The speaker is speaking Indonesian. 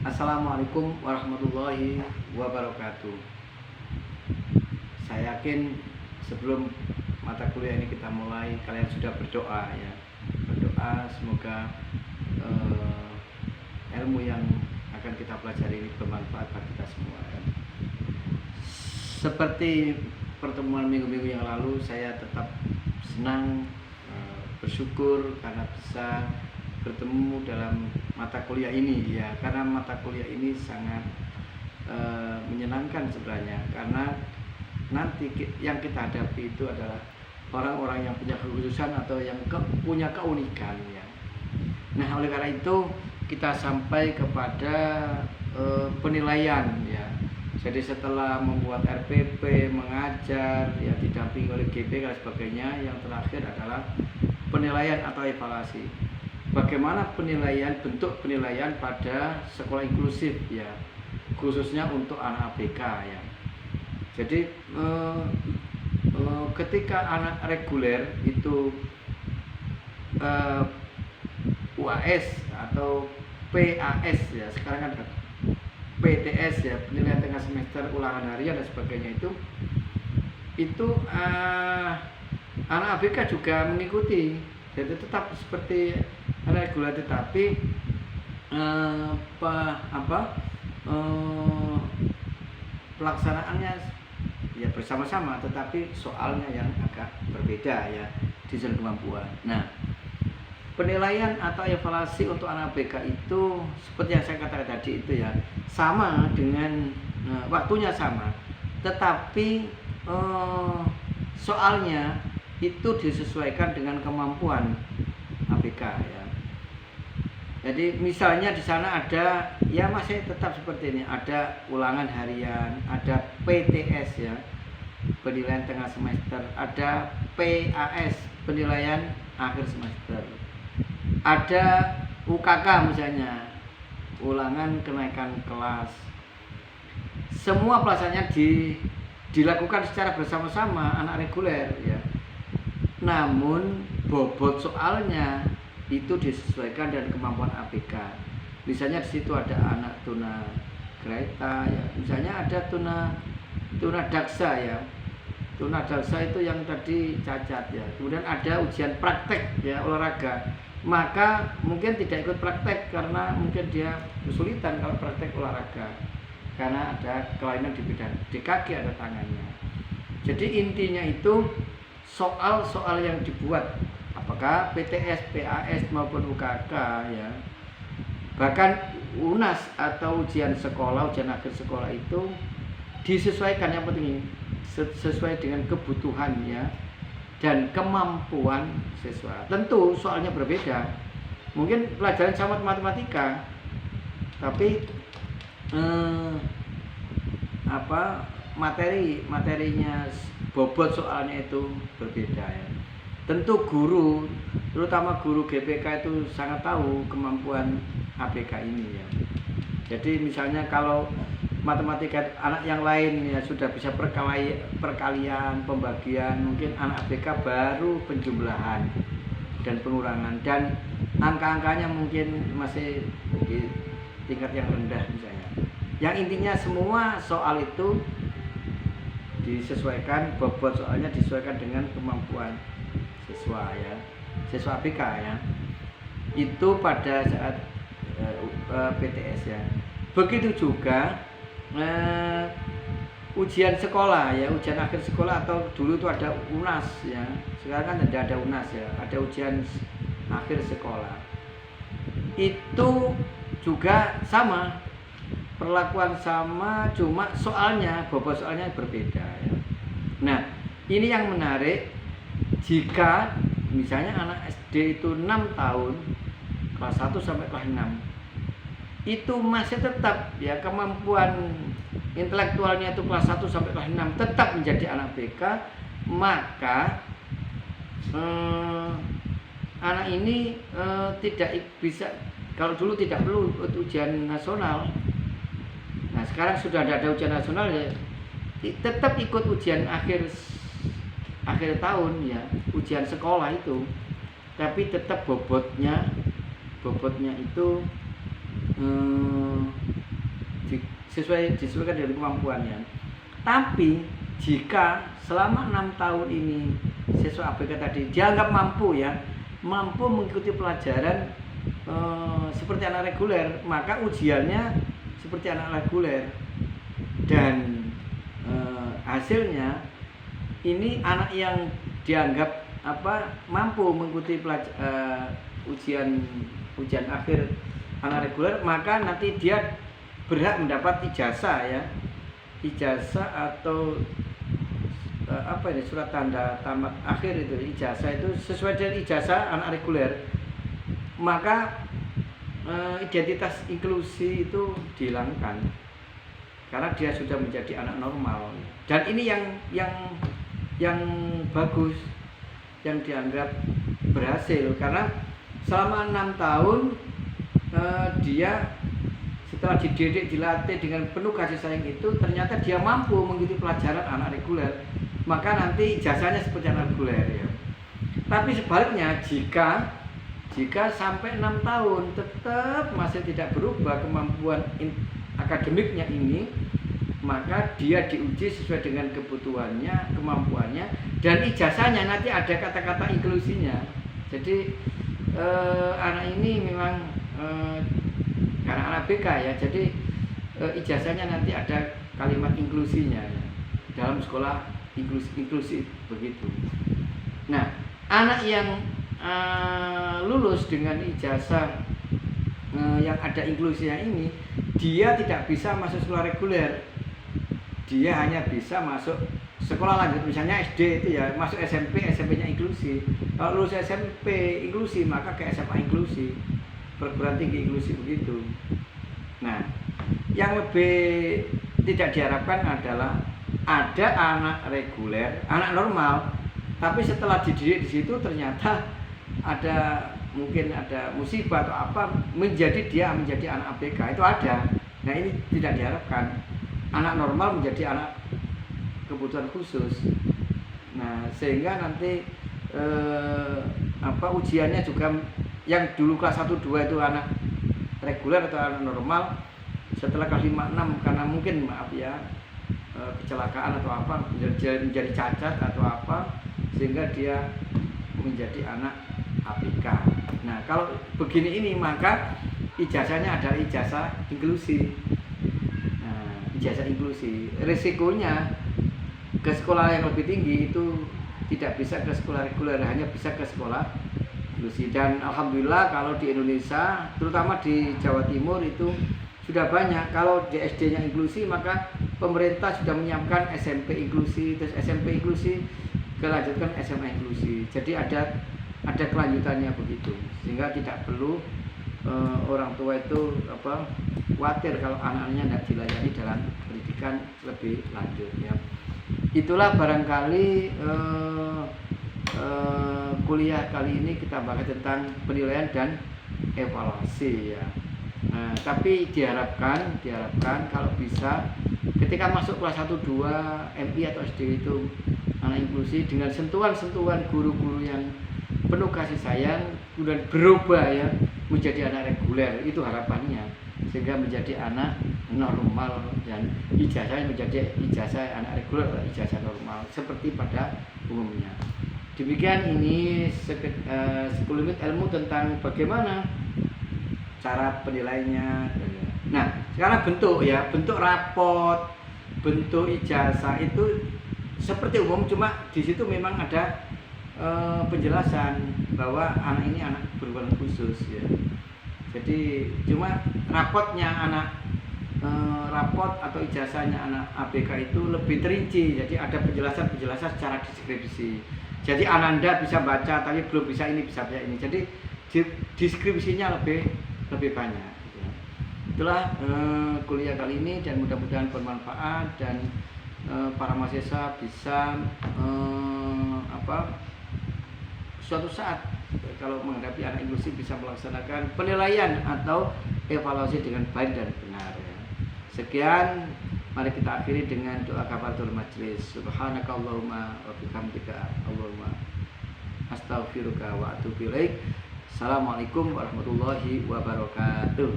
Assalamualaikum warahmatullahi wabarakatuh. Saya yakin sebelum mata kuliah ini kita mulai, kalian sudah berdoa ya. Berdoa semoga ilmu yang akan kita pelajari ini bermanfaat bagi kita semua ya. Seperti pertemuan minggu-minggu yang lalu, saya tetap senang, bersyukur karena bisa bertemu dalam mata kuliah ini ya, karena mata kuliah ini sangat menyenangkan sebenarnya, karena nanti yang kita hadapi itu adalah orang-orang yang punya kekhususan atau yang punya keunikan ya. Nah, oleh karena itu kita sampai kepada penilaian ya. Jadi setelah membuat RPP, mengajar ya, didampingi oleh GP dan sebagainya, yang terakhir adalah penilaian atau evaluasi. Bagaimana penilaian, bentuk penilaian pada sekolah inklusif ya, khususnya untuk anak ABK ya. Jadi ketika anak reguler itu UAS atau PAS ya, sekarang ada PTS ya, penilaian tengah semester, ulangan harian dan sebagainya, itu anak ABK juga mengikuti. Jadi tetap seperti reguler, tetapi pelaksanaannya ya bersama-sama, tetapi soalnya yang agak berbeda ya di zona kemampuan. Nah, penilaian atau evaluasi untuk anak ABK itu seperti yang saya katakan tadi itu ya, sama dengan waktunya sama, tetapi soalnya itu disesuaikan dengan kemampuan ABK ya. Jadi misalnya di sana ada ya, masih tetap seperti ini, ada ulangan harian, ada PTS ya, penilaian tengah semester, ada PAS, penilaian akhir semester, ada UKK misalnya, ulangan kenaikan kelas. Semua pelaksanaannya dilakukan secara bersama-sama anak reguler ya. Namun bobot soalnya itu disesuaikan dengan kemampuan ABK. Misalnya di situ ada anak tuna greta ya, misalnya ada tuna daksa ya. Tuna daksa itu yang tadi cacat ya. Kemudian ada ujian praktek ya, olahraga. Maka mungkin tidak ikut praktek karena mungkin dia kesulitan kalau praktek olahraga, karena ada kelainan di bidang di kaki, ada tangannya. Jadi intinya itu soal-soal yang dibuat, apakah PTS, PAS maupun UKK ya, bahkan UNAS atau ujian sekolah, ujian akhir sekolah itu disesuaikan, yang penting sesuai dengan kebutuhan ya dan kemampuan siswa. Tentu soalnya berbeda, mungkin pelajaran sama matematika, tapi materinya, bobot soalnya itu berbeda ya. Tentu guru, terutama guru GPK itu sangat tahu kemampuan ABK ini ya. Jadi misalnya kalau matematika anak yang lain ya sudah bisa perkalian, pembagian, mungkin anak ABK baru penjumlahan dan pengurangan, dan angka-angkanya mungkin masih di tingkat yang rendah misalnya. Yang intinya semua soal itu disesuaikan, bobot soalnya disesuaikan dengan kemampuan siswa ya, siswa ABK ya. Itu pada saat PTS ya. Begitu juga ujian sekolah ya, ujian akhir sekolah, atau dulu itu ada UNAS ya. Sekarang kan tidak ada UNAS ya, ada ujian akhir sekolah. Itu juga sama, perlakuan sama, cuma soalnya, bobot soalnya berbeda ya. Nah, ini yang menarik, jika misalnya anak SD itu 6 tahun, kelas 1 sampai kelas 6, itu masih tetap ya kemampuan intelektualnya itu kelas 1 sampai kelas 6 tetap menjadi anak BK, maka anak ini tidak bisa, kalau dulu tidak perlu ujian nasional. Nah, sekarang sudah ada ujian nasional ya, tetap ikut ujian akhir tahun ya, ujian sekolah itu, tapi tetap bobotnya itu disesuaikan dengan kemampuannya. Tapi jika selama 6 tahun ini siswa ABK tadi dianggap mampu mengikuti pelajaran seperti anak reguler, maka ujiannya seperti anak reguler, dan hasilnya ini anak yang dianggap mampu mengikuti ujian akhir anak reguler, maka nanti dia berhak mendapat ijazah atau surat tanda tamat akhir itu. Ijazah itu sesuai dengan ijazah anak reguler, maka identitas inklusi itu dihilangkan karena dia sudah menjadi anak normal. Dan ini yang bagus, yang dianggap berhasil, karena selama 6 tahun dia setelah dididik, dilatih dengan penuh kasih sayang itu, ternyata dia mampu mengikuti pelajaran anak reguler, maka nanti ijazahnya seperti anak reguler ya. Tapi sebaliknya, jika sampai 6 tahun tetap masih tidak berubah kemampuan akademiknya ini, maka dia diuji sesuai dengan kebutuhannya, kemampuannya, dan ijazahnya nanti ada kata-kata inklusinya. Jadi anak ini memang karena anak BK ya, jadi ijazahnya nanti ada kalimat inklusinya ya, dalam sekolah inklusif begitu. Nah, anak yang lulus dengan ijazah yang ada inklusinya ini, dia tidak bisa masuk sekolah reguler, dia hanya bisa masuk sekolah lanjut, misalnya SD itu ya, masuk SMP-nya inklusi. Kalau lulus SMP inklusi, maka ke SMA inklusi, perguruan tinggi inklusi begitu. Nah, yang lebih tidak diharapkan adalah ada anak reguler, anak normal, tapi setelah dididik di situ ternyata mungkin ada musibah atau apa, dia menjadi anak ABK, itu ada. Nah, ini tidak diharapkan. Anak normal menjadi anak kebutuhan khusus. Nah, sehingga nanti ujiannya juga yang dulu kelas 1 2 itu anak reguler atau anak normal, setelah kelas 5 6 karena mungkin kecelakaan atau apa menjadi cacat atau apa, sehingga dia menjadi anak ABK. Nah, kalau begini ini, maka ijazahnya adalah ijazah inklusi. Ijazah inklusi, risikonya ke sekolah yang lebih tinggi itu tidak bisa ke sekolah reguler, hanya bisa ke sekolah inklusi. Dan alhamdulillah kalau di Indonesia, terutama di Jawa Timur itu sudah banyak. Kalau di SD-nya inklusi, maka pemerintah sudah menyiapkan SMP inklusi, terus SMP inklusi kelanjutkan SMA inklusi. Jadi ada kelanjutannya begitu, sehingga tidak perlu orang tua itu khawatir kalau anaknya tidak dilayani dalam pendidikan lebih lanjut ya. Itulah barangkali kuliah kali ini kita bahas tentang penilaian dan evaluasi ya. Nah, tapi diharapkan kalau bisa ketika masuk kelas 1 2 MI atau SD itu anak inklusi dengan sentuhan-sentuhan guru-guru yang penuh kasih sayang, kemudian berubah ya menjadi anak reguler, itu harapannya, sehingga menjadi anak normal dan ijazahnya menjadi ijazah anak reguler atau ijazah normal seperti pada umumnya. Demikian ini 10 menit ilmu tentang bagaimana cara penilaiannya. Nah, sekarang bentuk rapot, bentuk ijazah itu seperti umum, cuma di situ memang ada penjelasan bahwa anak ini anak berkebutuhan khusus ya. Jadi cuma rapotnya rapot atau ijazahnya anak ABK itu lebih terinci, jadi ada penjelasan secara deskripsi. Jadi Ananda bisa baca tapi belum bisa ini, bisa baca ini. Jadi deskripsinya lebih banyak. Gitu. Itulah kuliah kali ini, dan mudah-mudahan bermanfaat, dan para mahasiswa bisa suatu saat kalau menghadapi anak inklusi bisa melaksanakan penilaian atau evaluasi dengan baik dan benar ya. Sekian, mari kita akhiri dengan doa kafaratul majelis. Subhanakallahumma wa bihamdika Allahumma astaghfiruka wa atubu ilaik. Assalamualaikum warahmatullahi wabarakatuh.